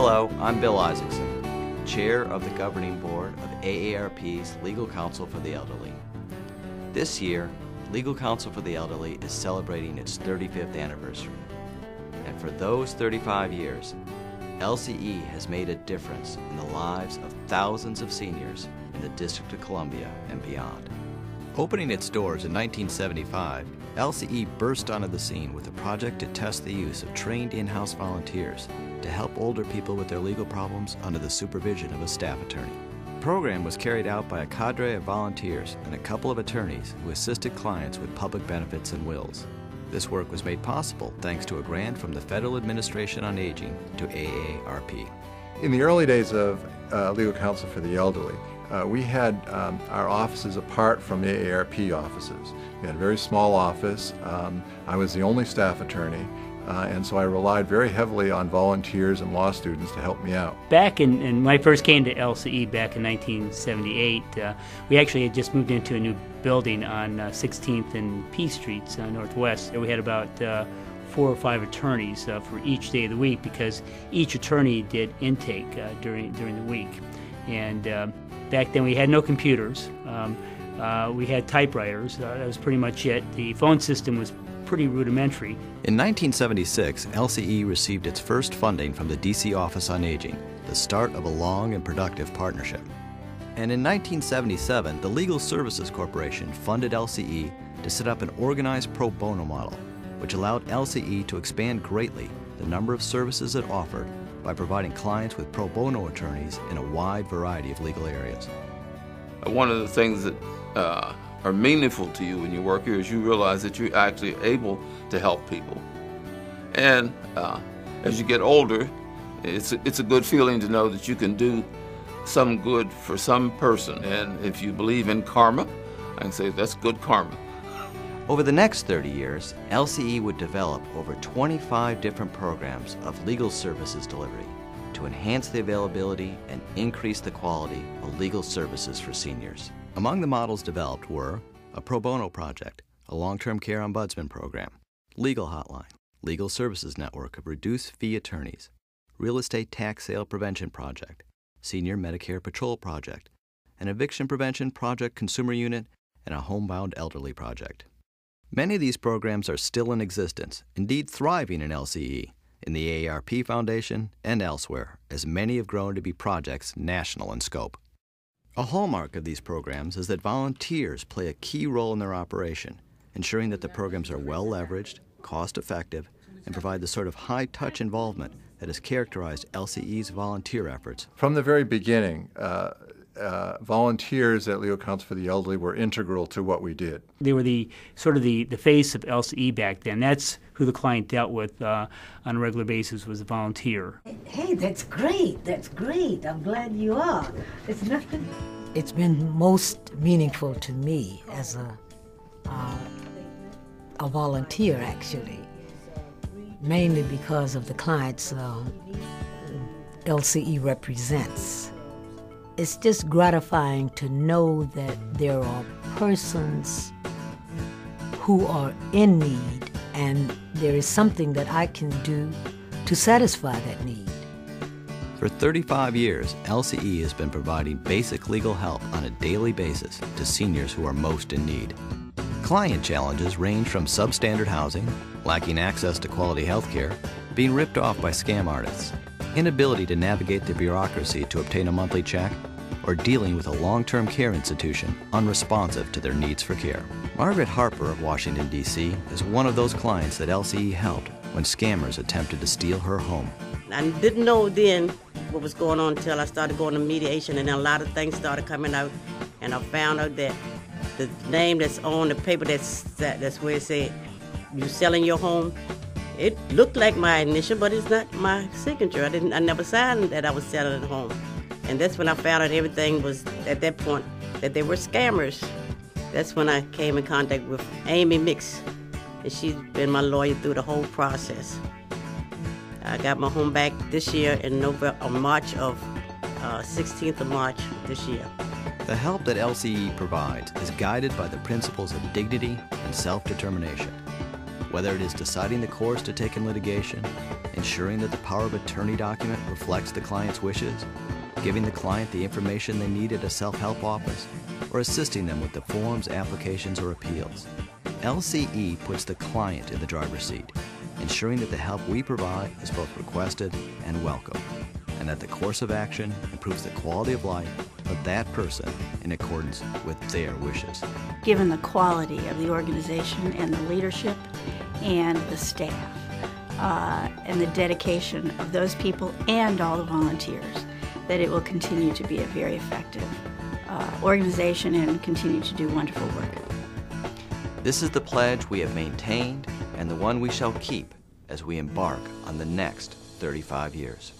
Hello, I'm Bill Isaacson, Chair of the Governing Board of AARP's Legal Counsel for the Elderly. This year, Legal Counsel for the Elderly is celebrating its 35th anniversary. And for those 35 years, LCE has made a difference in the lives of thousands of seniors in the District of Columbia and beyond. Opening its doors in 1975, LCE burst onto the scene with a project to test the use of trained in-house volunteers to help older people with their legal problems under the supervision of a staff attorney. The program was carried out by a cadre of volunteers and a couple of attorneys who assisted clients with public benefits and wills. This work was made possible thanks to a grant from the Federal Administration on Aging to AARP. In the early days of Legal Counsel for the Elderly, we had our offices apart from the AARP offices. We had a very small office. I was the only staff attorney, and so I relied very heavily on volunteers and law students to help me out. Back when I first came to LCE back in 1978, we actually had just moved into a new building on 16th and P Streets Northwest. We had about 4 or 5 attorneys for each day of the week because each attorney did intake during the week. And back then we had no computers. We had typewriters. That was pretty much it. The phone system was pretty rudimentary. In 1976, LCE received its first funding from the D.C. Office on Aging, the start of a long and productive partnership. And in 1977, the Legal Services Corporation funded LCE to set up an organized pro bono model, which allowed LCE to expand greatly the number of services it offered by providing clients with pro bono attorneys in a wide variety of legal areas. One of the things that are meaningful to you when you work here is you realize that you're actually able to help people. And as you get older, it's a good feeling to know that you can do some good for some person. And if you believe in karma, I can say that's good karma. Over the next 30 years, LCE would develop over 25 different programs of legal services delivery to enhance the availability and increase the quality of legal services for seniors. Among the models developed were a pro bono project, a long-term care ombudsman program, legal hotline, legal services network of reduced fee attorneys, real estate tax sale prevention project, senior Medicare patrol project, an eviction prevention project consumer unit, and a homebound elderly project. Many of these programs are still in existence, indeed thriving in LCE, in the AARP Foundation, and elsewhere, as many have grown to be projects national in scope. A hallmark of these programs is that volunteers play a key role in their operation, ensuring that the programs are well leveraged, cost-effective, and provide the sort of high-touch involvement that has characterized LCE's volunteer efforts. From the very beginning, volunteers at Legal Counsel for the Elderly were integral to what we did. They were the face of LCE back then. That's who the client dealt with on a regular basis, was a volunteer. Hey, that's great. That's great. I'm glad you are. It's nothing. It's been most meaningful to me as a volunteer, actually, mainly because of the clients LCE represents. It's just gratifying to know that there are persons who are in need, and there is something that I can do to satisfy that need. For 35 years, LCE has been providing basic legal help on a daily basis to seniors who are most in need. Client challenges range from substandard housing, lacking access to quality health care, being ripped off by scam artists, inability to navigate the bureaucracy to obtain a monthly check, or dealing with a long-term care institution unresponsive to their needs for care. Margaret Harper of Washington, D.C. is one of those clients that LCE helped when scammers attempted to steal her home. I didn't know then what was going on until I started going to mediation, and then a lot of things started coming out, and I found out that the name that's on the paper, that's where it said, "You selling your home?" It looked like my initial, but it's not my signature. I never signed that I was selling a home. And that's when I found out everything was, at that point, that they were scammers. That's when I came in contact with Amy Mix, and she's been my lawyer through the whole process. I got my home back this year in March of 16th of March this year. The help that LCE provides is guided by the principles of dignity and self-determination. Whether it is deciding the course to take in litigation, ensuring that the power of attorney document reflects the client's wishes, giving the client the information they need at a self-help office, or assisting them with the forms, applications, or appeals, LCE puts the client in the driver's seat, ensuring that the help we provide is both requested and welcome, and that the course of action improves the quality of life of that person in accordance with their wishes. Given the quality of the organization and the leadership and the staff and the dedication of those people and all the volunteers, that it will continue to be a very effective organization and continue to do wonderful work. This is the pledge we have maintained and the one we shall keep as we embark on the next 35 years.